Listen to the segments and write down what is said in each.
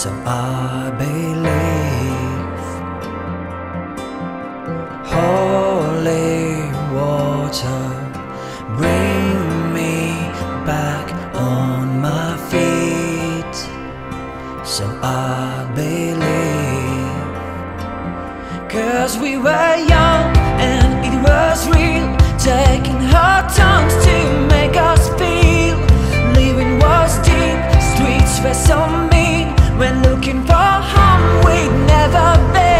so I believe. Holy water, bring me back on my feet, so I believe. 'Cause we were young and it was real, taking hard times to make us feel. Living was deep, streets were so mean. When looking for home, we'd never been.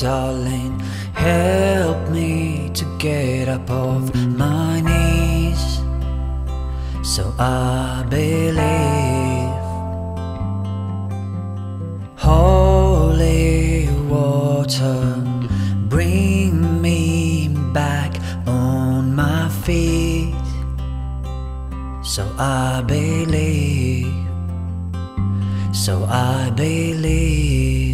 Darling, help me to get up off my knees, so I believe. Holy water, bring me back on my feet, so I believe, so I believe.